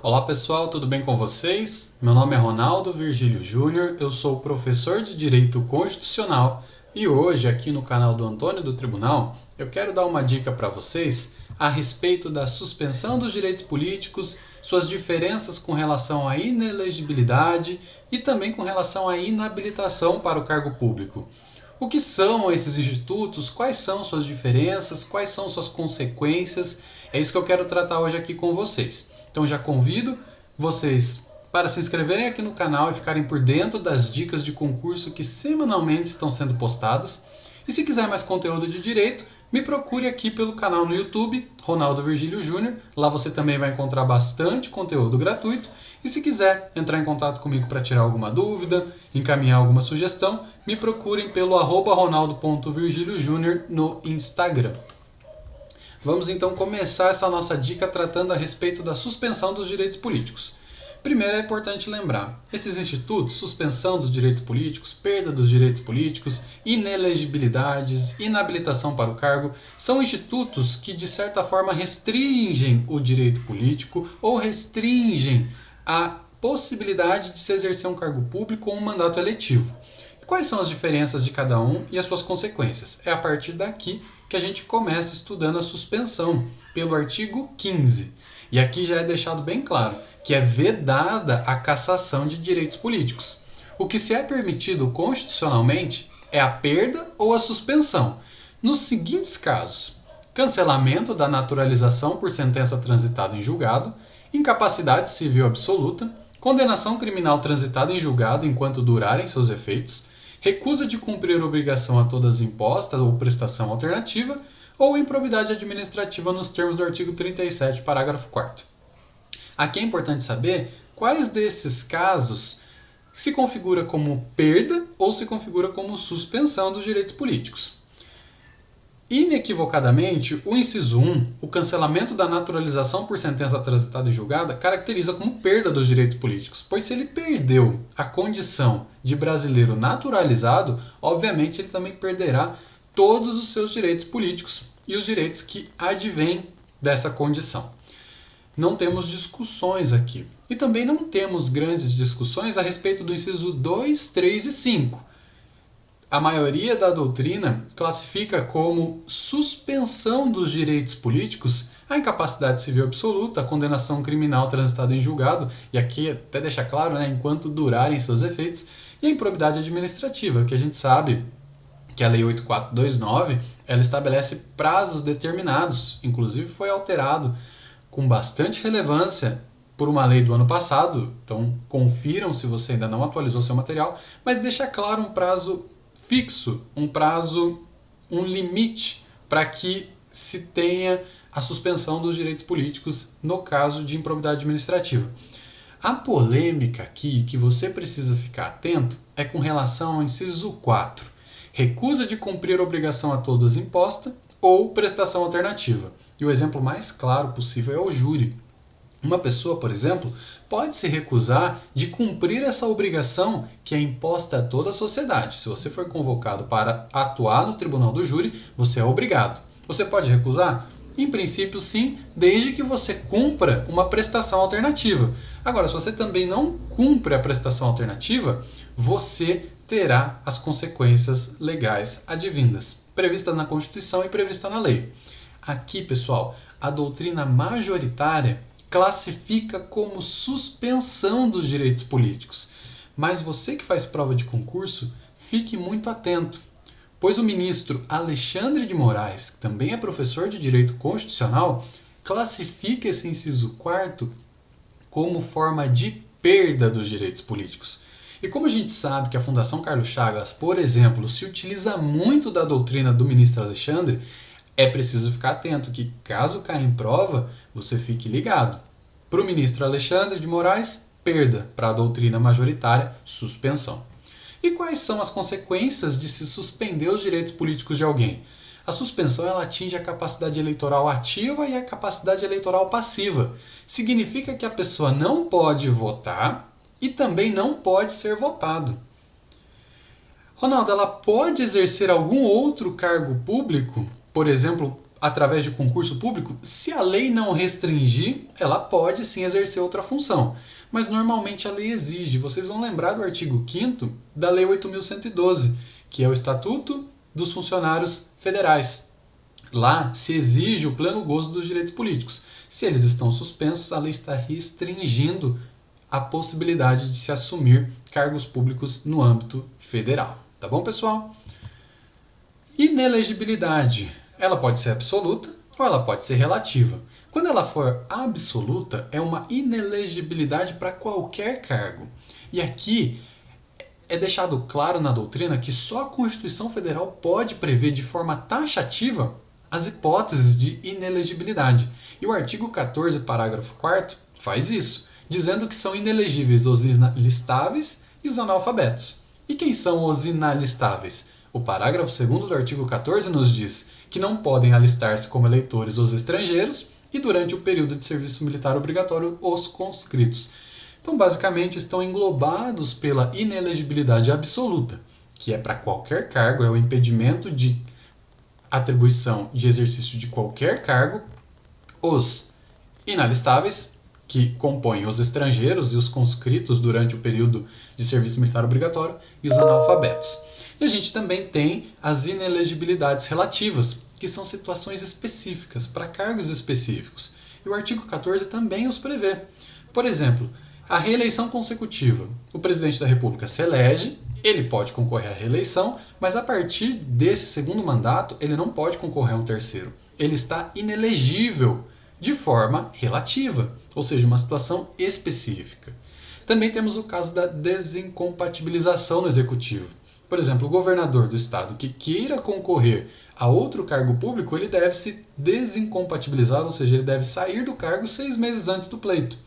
Olá pessoal, tudo bem com vocês? Meu nome é Ronaldo Virgílio Júnior, eu sou professor de Direito Constitucional e hoje aqui no canal do Antônio do Tribunal eu quero dar uma dica para vocês a respeito da suspensão dos direitos políticos, suas diferenças com relação à inelegibilidade e também com relação à inabilitação para o cargo público. O que são esses institutos? Quais são suas diferenças? Quais são suas consequências? É isso que eu quero tratar hoje aqui com vocês. Então já convido vocês para se inscreverem aqui no canal e ficarem por dentro das dicas de concurso que semanalmente estão sendo postadas. E se quiser mais conteúdo de direito, me procure aqui pelo canal no YouTube, Ronaldo Virgílio Júnior. Lá você também vai encontrar bastante conteúdo gratuito. E se quiser entrar em contato comigo para tirar alguma dúvida, encaminhar alguma sugestão, me procurem pelo @ronaldo.virgiliojunior no Instagram. Vamos então começar essa nossa dica tratando a respeito da suspensão dos direitos políticos. Primeiro é importante lembrar, esses institutos, suspensão dos direitos políticos, perda dos direitos políticos, inelegibilidades, inabilitação para o cargo, são institutos que de certa forma restringem o direito político ou restringem a possibilidade de se exercer um cargo público ou um mandato eletivo. E quais são as diferenças de cada um e as suas consequências? É a partir daqui que a gente começa estudando a suspensão pelo artigo 15. E aqui já é deixado bem claro que é vedada a cassação de direitos políticos. O que se é permitido constitucionalmente é a perda ou a suspensão. Nos seguintes casos: cancelamento da naturalização por sentença transitada em julgado, incapacidade civil absoluta, condenação criminal transitada em julgado enquanto durarem seus efeitos, recusa de cumprir obrigação a todas impostas ou prestação alternativa, ou improbidade administrativa nos termos do artigo 37, parágrafo 4º. Aqui é importante saber quais desses casos se configura como perda ou se configura como suspensão dos direitos políticos. Inequivocadamente, o inciso 1, o cancelamento da naturalização por sentença transitada e julgada, caracteriza como perda dos direitos políticos, pois se ele perdeu a condição de brasileiro naturalizado, obviamente ele também perderá todos os seus direitos políticos e os direitos que advêm dessa condição. Não temos discussões aqui. E também não temos grandes discussões a respeito do inciso 2, 3 e 5. A maioria da doutrina classifica como suspensão dos direitos políticos a incapacidade civil absoluta, a condenação criminal transitada em julgado, e aqui até deixa claro, enquanto durarem seus efeitos, e a improbidade administrativa, que a gente sabe que a Lei 8429 ela estabelece prazos determinados, inclusive foi alterado com bastante relevância por uma lei do ano passado, então confiram se você ainda não atualizou seu material, mas deixa claro um prazo fixo, um limite para que se tenha a suspensão dos direitos políticos no caso de improbidade administrativa. A polêmica aqui que você precisa ficar atento é com relação ao inciso 4, recusa de cumprir obrigação a todos imposta ou prestação alternativa. E o exemplo mais claro possível é o júri. Uma pessoa, por exemplo, pode se recusar de cumprir essa obrigação que é imposta a toda a sociedade. Se você for convocado para atuar no tribunal do júri, você é obrigado. Você pode recusar? Em princípio, sim, desde que você cumpra uma prestação alternativa. Agora, se você também não cumpre a prestação alternativa, você terá as consequências legais advindas, previstas na Constituição e previstas na lei. Aqui, pessoal, a doutrina majoritária classifica como suspensão dos direitos políticos. Mas você que faz prova de concurso, fique muito atento, pois o ministro Alexandre de Moraes, que também é professor de Direito Constitucional, classifica esse inciso 4º como forma de perda dos direitos políticos. E como a gente sabe que a Fundação Carlos Chagas, por exemplo, se utiliza muito da doutrina do ministro Alexandre, é preciso ficar atento que, caso caia em prova, você fique ligado. Para o ministro Alexandre de Moraes, perda. Para a doutrina majoritária, suspensão. E quais são as consequências de se suspender os direitos políticos de alguém? A suspensão ela atinge a capacidade eleitoral ativa e a capacidade eleitoral passiva. Significa que a pessoa não pode votar e também não pode ser votado. Ronaldo, ela pode exercer algum outro cargo público? Por exemplo, através de concurso público, se a lei não restringir, ela pode sim exercer outra função. Mas normalmente a lei exige. Vocês vão lembrar do artigo 5º da Lei 8.112, que é o Estatuto dos Funcionários Federais. Lá se exige o pleno gozo dos direitos políticos. Se eles estão suspensos, a lei está restringindo a possibilidade de se assumir cargos públicos no âmbito federal. Tá bom, pessoal? Inelegibilidade. Ela pode ser absoluta ou ela pode ser relativa. Quando ela for absoluta, é uma inelegibilidade para qualquer cargo. E aqui é deixado claro na doutrina que só a Constituição Federal pode prever de forma taxativa as hipóteses de inelegibilidade. E o artigo 14, parágrafo 4º, faz isso, dizendo que são inelegíveis os inalistáveis e os analfabetos. E quem são os inalistáveis? O parágrafo 2º do artigo 14 nos diz que não podem alistar-se como eleitores os estrangeiros e durante o período de serviço militar obrigatório os conscritos. Então, basicamente, estão englobados pela inelegibilidade absoluta, que é para qualquer cargo, é o impedimento de atribuição de exercício de qualquer cargo, os inalistáveis, que compõem os estrangeiros e os conscritos durante o período de serviço militar obrigatório, e os analfabetos. E a gente também tem as inelegibilidades relativas, que são situações específicas, para cargos específicos. E o artigo 14 também os prevê. Por exemplo, a reeleição consecutiva. O presidente da República se elege, ele pode concorrer à reeleição, mas a partir desse segundo mandato, ele não pode concorrer a um terceiro. Ele está inelegível de forma relativa, ou seja, uma situação específica. Também temos o caso da desincompatibilização no executivo. Por exemplo, o governador do estado que queira concorrer a outro cargo público, ele deve se desincompatibilizar, ou seja, ele deve sair do cargo 6 meses antes do pleito.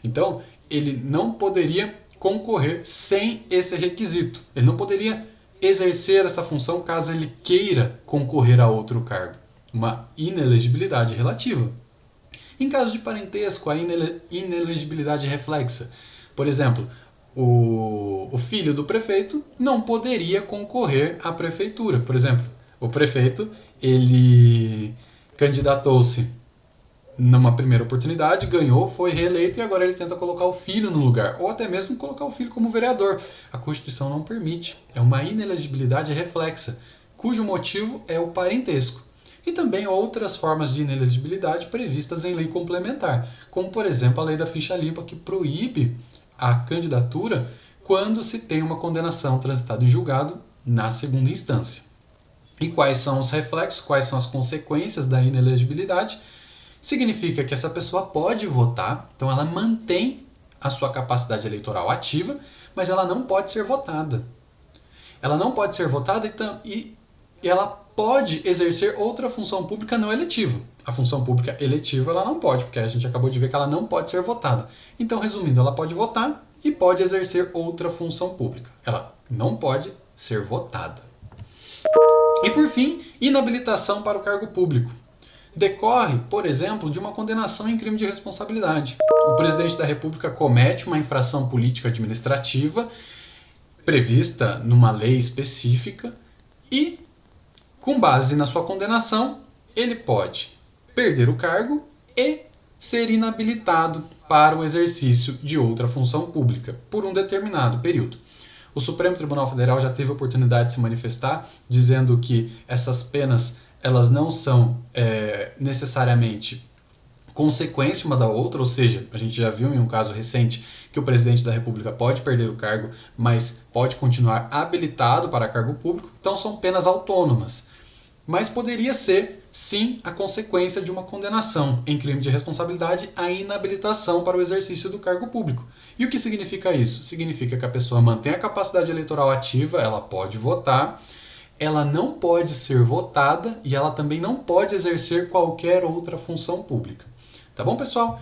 Então, ele não poderia concorrer sem esse requisito. Ele não poderia exercer essa função caso ele queira concorrer a outro cargo. Uma inelegibilidade relativa. Em caso de parentesco, a inelegibilidade reflexa. Por exemplo, o filho do prefeito não poderia concorrer à prefeitura. Por exemplo, o prefeito ele candidatou-se numa primeira oportunidade, ganhou, foi reeleito e agora ele tenta colocar o filho no lugar, ou até mesmo colocar o filho como vereador. A Constituição não permite. É uma inelegibilidade reflexa, cujo motivo é o parentesco. E também outras formas de inelegibilidade previstas em lei complementar, como por exemplo a lei da ficha limpa, que proíbe a candidatura quando se tem uma condenação transitada em julgado na segunda instância. E quais são os reflexos, quais são as consequências da inelegibilidade? Significa que essa pessoa pode votar, então ela mantém a sua capacidade eleitoral ativa, mas ela não pode ser votada. Ela não pode ser votada e ela pode exercer outra função pública não eletiva. A função pública eletiva ela não pode, porque a gente acabou de ver que ela não pode ser votada. Então, resumindo, ela pode votar e pode exercer outra função pública. Ela não pode ser votada. E por fim, inabilitação para o cargo público. Decorre, por exemplo, de uma condenação em crime de responsabilidade. O presidente da República comete uma infração política administrativa prevista numa lei específica e, com base na sua condenação, ele pode perder o cargo e ser inabilitado para o exercício de outra função pública por um determinado período. O Supremo Tribunal Federal já teve a oportunidade de se manifestar, dizendo que essas penas elas não são necessariamente consequência uma da outra, ou seja, a gente já viu em um caso recente que o presidente da República pode perder o cargo, mas pode continuar habilitado para cargo público, então são penas autônomas. Mas poderia ser, sim, a consequência de uma condenação em crime de responsabilidade a inabilitação para o exercício do cargo público. E o que significa isso? Significa que a pessoa mantém a capacidade eleitoral ativa, ela pode votar, ela não pode ser votada e ela também não pode exercer qualquer outra função pública. Tá bom, pessoal?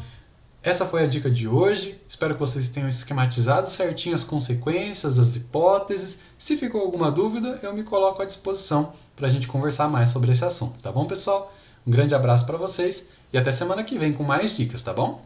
Essa foi a dica de hoje. Espero que vocês tenham esquematizado certinho as consequências, as hipóteses. Se ficou alguma dúvida, eu me coloco à disposição para a gente conversar mais sobre esse assunto. Tá bom, pessoal? Um grande abraço para vocês e até semana que vem com mais dicas, tá bom?